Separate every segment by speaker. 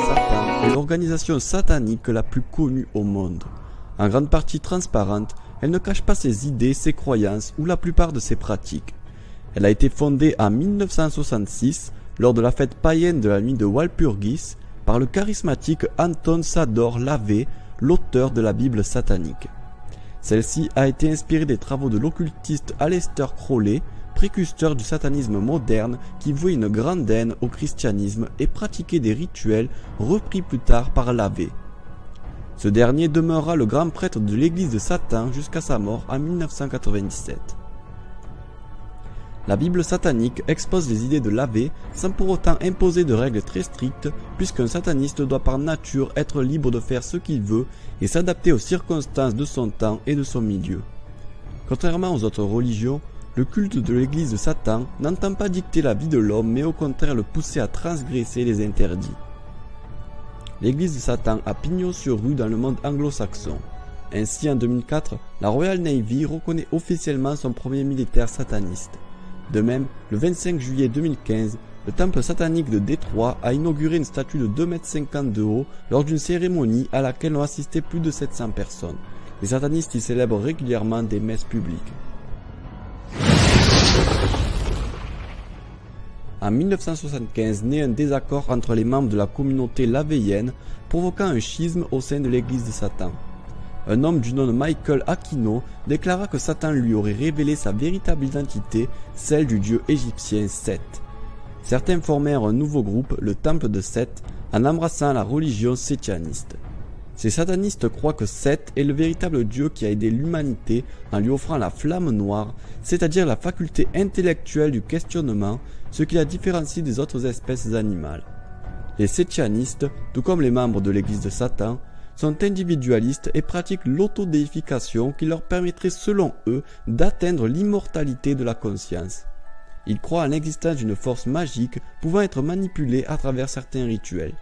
Speaker 1: Satan est l'organisation satanique la plus connue au monde. En grande partie transparente, elle ne cache pas ses idées, ses croyances ou la plupart de ses pratiques. Elle a été fondée en 1966 lors de la fête païenne de la nuit de Walpurgis par le charismatique Anton Szádor Lavay, l'auteur de la Bible satanique. Celle-ci a été inspirée des travaux de l'occultiste Aleister Crowley, précurseur du satanisme moderne qui vouait une grande haine au christianisme et pratiquait des rituels repris plus tard par Lavay. Ce dernier demeura le grand prêtre de l'église de Satan jusqu'à sa mort en 1997. La Bible satanique expose les idées de Lavay sans pour autant imposer de règles très strictes, puisqu'un sataniste doit par nature être libre de faire ce qu'il veut et s'adapter aux circonstances de son temps et de son milieu. Contrairement aux autres religions, le culte de l'église de Satan n'entend pas dicter la vie de l'homme, mais au contraire le pousser à transgresser les interdits. L'église de Satan a pignon sur rue dans le monde anglo-saxon. Ainsi, en 2004, la Royal Navy reconnaît officiellement son premier militaire sataniste. De même, le 25 juillet 2015, le temple satanique de Détroit a inauguré une statue de 2,50 m de haut lors d'une cérémonie à laquelle ont assisté plus de 700 personnes. Les satanistes y célèbrent régulièrement des messes publiques. En 1975 naît un désaccord entre les membres de la communauté lavéienne, provoquant un schisme au sein de l'église de Satan. Un homme du nom de Michael Aquino déclara que Satan lui aurait révélé sa véritable identité, celle du dieu égyptien Seth. Certains formèrent un nouveau groupe, le Temple de Seth, en embrassant la religion sétianiste. Ces satanistes croient que Seth est le véritable dieu qui a aidé l'humanité en lui offrant la flamme noire, c'est-à-dire la faculté intellectuelle du questionnement, ce qui la différencie des autres espèces animales. Les sétianistes, tout comme les membres de l'église de Satan, sont individualistes et pratiquent l'autodéification qui leur permettrait selon eux d'atteindre l'immortalité de la conscience. Ils croient en l'existence d'une force magique pouvant être manipulée à travers certains rituels.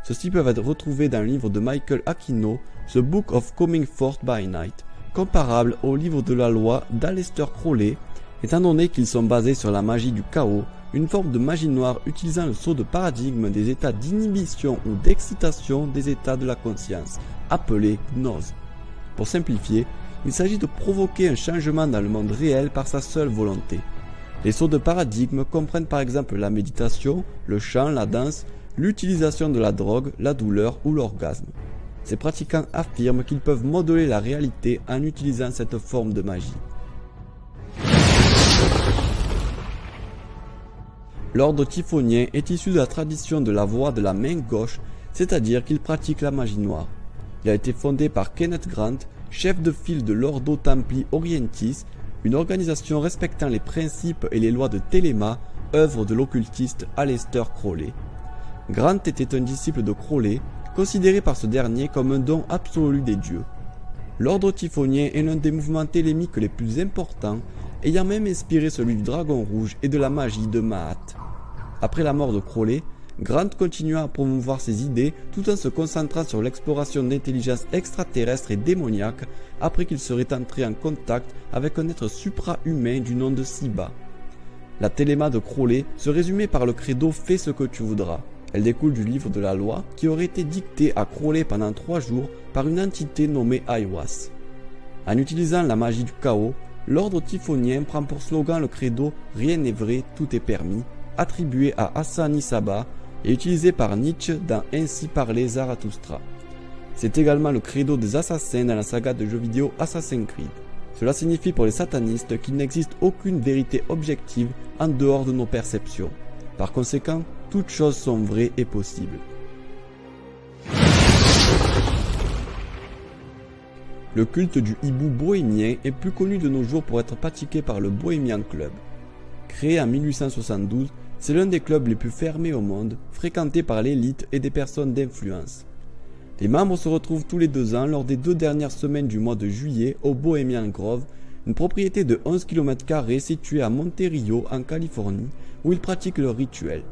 Speaker 1: Ceux-ci peuvent être retrouvés dans le livre de Michael Aquino, The Book of Coming Forth by Night, comparable au livre de la loi d'Aleister Crowley, étant donné qu'ils sont basés sur la magie du chaos, une forme de magie noire utilisant le saut de paradigme des états d'inhibition ou d'excitation des états de la conscience, appelé gnose. Pour simplifier, il s'agit de provoquer un changement dans le monde réel par sa seule volonté. Les sauts de paradigme comprennent par exemple la méditation, le chant, la danse, l'utilisation de la drogue, la douleur ou l'orgasme. Ces pratiquants affirment qu'ils peuvent modeler la réalité en utilisant cette forme de magie. L'ordre typhonien est issu de la tradition de la voie de la main gauche, c'est-à-dire qu'il pratique la magie noire. Il a été fondé par Kenneth Grant, chef de file de l'Ordo Templi Orientis, une organisation respectant les principes et les lois de Thelema, œuvre de l'occultiste Aleister Crowley. Grant était un disciple de Crowley, considéré par ce dernier comme un don absolu des dieux. L'ordre typhonien est l'un des mouvements télémiques les plus importants, ayant même inspiré celui du Dragon Rouge et de la magie de Maat. Après la mort de Crowley, Grant continua à promouvoir ses idées tout en se concentrant sur l'exploration d'intelligences extraterrestres et démoniaques après qu'il serait entré en contact avec un être supra-humain du nom de Siba. La téléma de Crowley se résumait par le credo « Fais ce que tu voudras ». Elle découle du livre de la loi qui aurait été dicté à Crowley pendant 3 jours par une entité nommée Aiwass. En utilisant la magie du chaos, l'ordre typhonien prend pour slogan le credo « Rien n'est vrai, tout est permis », attribué à Hassan-i-Sabbah et utilisé par Nietzsche dans Ainsi parlait Zarathustra. C'est également le credo des assassins dans la saga de jeux vidéo Assassin's Creed. Cela signifie pour les satanistes qu'il n'existe aucune vérité objective en dehors de nos perceptions. Par conséquent, toutes choses sont vraies et possibles. Le culte du hibou bohémien est plus connu de nos jours pour être pratiqué par le Bohemian Club. Créé en 1872, c'est l'un des clubs les plus fermés au monde, fréquenté par l'élite et des personnes d'influence. Les membres se retrouvent tous les 2 ans lors des 2 dernières semaines du mois de juillet au Bohemian Grove, une propriété de 11 km² située à Monte Rio en Californie, où ils pratiquent leur rituel.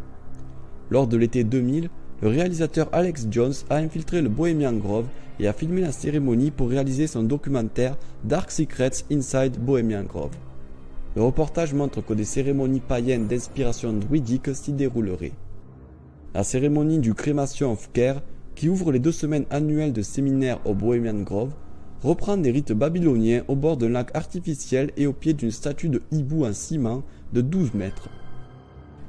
Speaker 1: Lors de l'été 2000, le réalisateur Alex Jones a infiltré le Bohemian Grove et a filmé la cérémonie pour réaliser son documentaire Dark Secrets Inside Bohemian Grove. Le reportage montre que des cérémonies païennes d'inspiration druidique s'y dérouleraient. La cérémonie du Cremation of Care, qui ouvre les 2 semaines annuelles de séminaire au Bohemian Grove, reprend des rites babyloniens au bord d'un lac artificiel et au pied d'une statue de hibou en ciment de 12 mètres.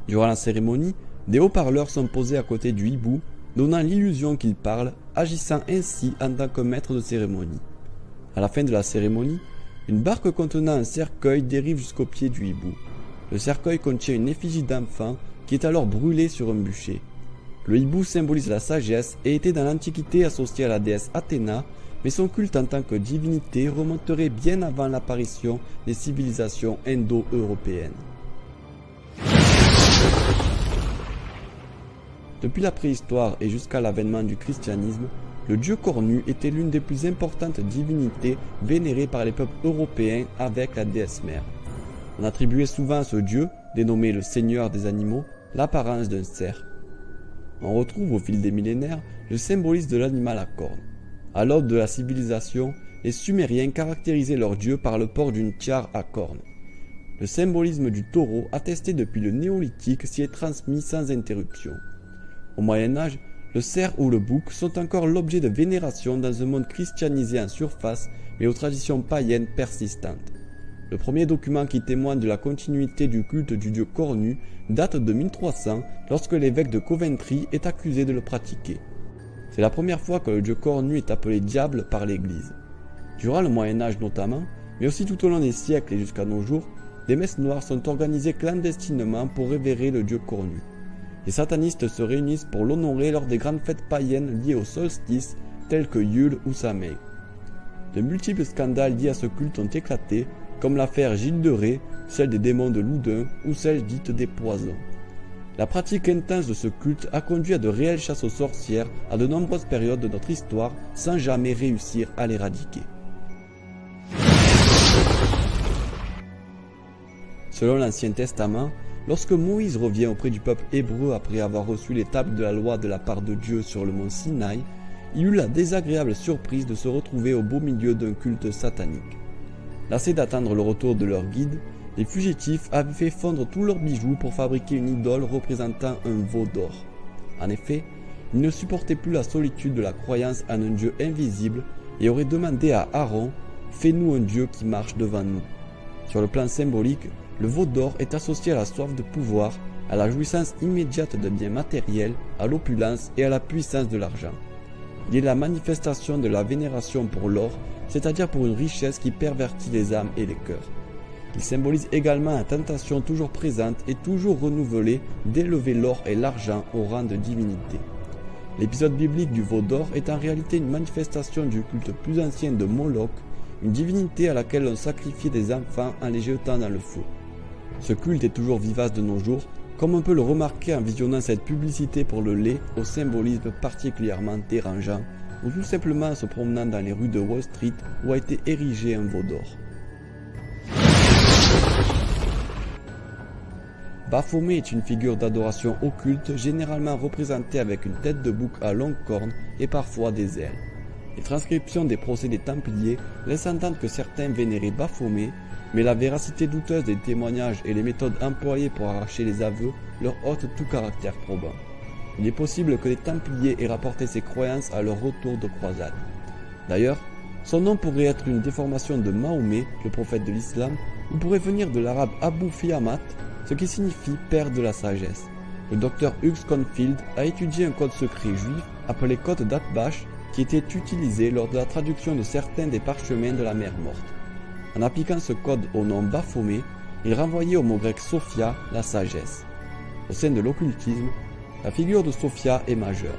Speaker 1: Durant la cérémonie, des haut-parleurs sont posés à côté du hibou, donnant l'illusion qu'il parle, agissant ainsi en tant que maître de cérémonie. À la fin de la cérémonie, une barque contenant un cercueil dérive jusqu'au pied du hibou. Le cercueil contient une effigie d'enfant qui est alors brûlée sur un bûcher. Le hibou symbolise la sagesse et était dans l'Antiquité associé à la déesse Athéna, mais son culte en tant que divinité remonterait bien avant l'apparition des civilisations indo-européennes. Depuis la préhistoire et jusqu'à l'avènement du christianisme, le dieu cornu était l'une des plus importantes divinités vénérées par les peuples européens avec la déesse mère. On attribuait souvent à ce dieu, dénommé le seigneur des animaux, l'apparence d'un cerf. On retrouve au fil des millénaires le symbolisme de l'animal à cornes. À l'aube de la civilisation, les Sumériens caractérisaient leur dieu par le port d'une tiare à cornes. Le symbolisme du taureau, attesté depuis le néolithique, s'y est transmis sans interruption. Au Moyen-Âge, le cerf ou le bouc sont encore l'objet de vénération dans un monde christianisé en surface, mais aux traditions païennes persistantes. Le premier document qui témoigne de la continuité du culte du dieu cornu date de 1300, lorsque l'évêque de Coventry est accusé de le pratiquer. C'est la première fois que le dieu cornu est appelé diable par l'Église. Durant le Moyen-Âge notamment, mais aussi tout au long des siècles et jusqu'à nos jours, des messes noires sont organisées clandestinement pour révérer le dieu cornu. Les satanistes se réunissent pour l'honorer lors des grandes fêtes païennes liées au solstice, telles que Yule ou Samhain. De multiples scandales liés à ce culte ont éclaté, comme l'affaire Gilles de Rais, celle des démons de Loudun ou celle dite des poisons. La pratique intense de ce culte a conduit à de réelles chasses aux sorcières à de nombreuses périodes de notre histoire sans jamais réussir à l'éradiquer. Selon l'Ancien Testament, lorsque Moïse revient auprès du peuple hébreu après avoir reçu les tables de la loi de la part de Dieu sur le mont Sinaï, il eut la désagréable surprise de se retrouver au beau milieu d'un culte satanique. Lassés d'attendre le retour de leur guide, les fugitifs avaient fait fondre tous leurs bijoux pour fabriquer une idole représentant un veau d'or. En effet, ils ne supportaient plus la solitude de la croyance en un Dieu invisible et auraient demandé à Aaron « Fais-nous un Dieu qui marche devant nous ». Sur le plan symbolique, le veau d'or est associé à la soif de pouvoir, à la jouissance immédiate de biens matériels, à l'opulence et à la puissance de l'argent. Il est la manifestation de la vénération pour l'or, c'est-à-dire pour une richesse qui pervertit les âmes et les cœurs. Il symbolise également la tentation toujours présente et toujours renouvelée d'élever l'or et l'argent au rang de divinité. L'épisode biblique du veau d'or est en réalité une manifestation du culte plus ancien de Moloch, une divinité à laquelle on sacrifiait des enfants en les jetant dans le feu. Ce culte est toujours vivace de nos jours, comme on peut le remarquer en visionnant cette publicité pour le lait au symbolisme particulièrement dérangeant, ou tout simplement en se promenant dans les rues de Wall Street où a été érigé un veau d'or. Baphomet est une figure d'adoration occulte généralement représentée avec une tête de bouc à longues cornes et parfois des ailes. Les transcriptions des procédés templiers laissent entendre que certains vénéraient Baphomet, mais la véracité douteuse des témoignages et les méthodes employées pour arracher les aveux leur ôtent tout caractère probant. Il est possible que les Templiers aient rapporté ces croyances à leur retour de croisade. D'ailleurs, son nom pourrait être une déformation de Mahomet, le prophète de l'islam, ou pourrait venir de l'arabe Abu Fiamat, ce qui signifie père de la sagesse. Le docteur Hughes Confield a étudié un code secret juif appelé code d'Atbash qui était utilisé lors de la traduction de certains des parchemins de la mer morte. En appliquant ce code au nom Baphomet, il renvoyait au mot grec Sophia, la sagesse. Au sein de l'occultisme, la figure de Sophia est majeure.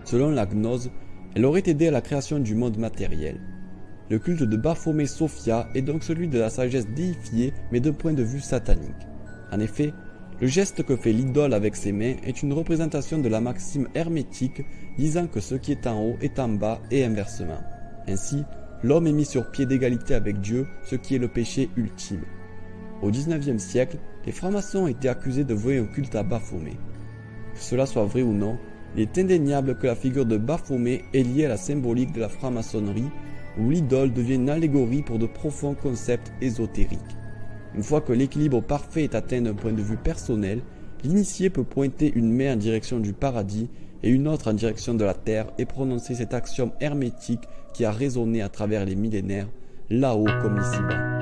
Speaker 1: Selon la gnose, elle aurait aidé à la création du monde matériel. Le culte de Baphomet Sophia est donc celui de la sagesse déifiée mais d'un point de vue satanique. En effet, le geste que fait l'idole avec ses mains est une représentation de la maxime hermétique disant que ce qui est en haut est en bas et inversement. Ainsi, l'homme est mis sur pied d'égalité avec Dieu, ce qui est le péché ultime. Au XIXe siècle, les francs-maçons étaient accusés de vouer un culte à Baphomet. Que cela soit vrai ou non, Il est indéniable que la figure de Baphomet est liée à la symbolique de la franc-maçonnerie, où l'idole devient une allégorie pour de profonds concepts ésotériques. Une fois que l'équilibre parfait est atteint d'un point de vue personnel, l'initié peut pointer une main en direction du paradis et une autre en direction de la terre et prononcer cet axiome hermétique qui a résonné à travers les millénaires, là-haut comme ici-bas.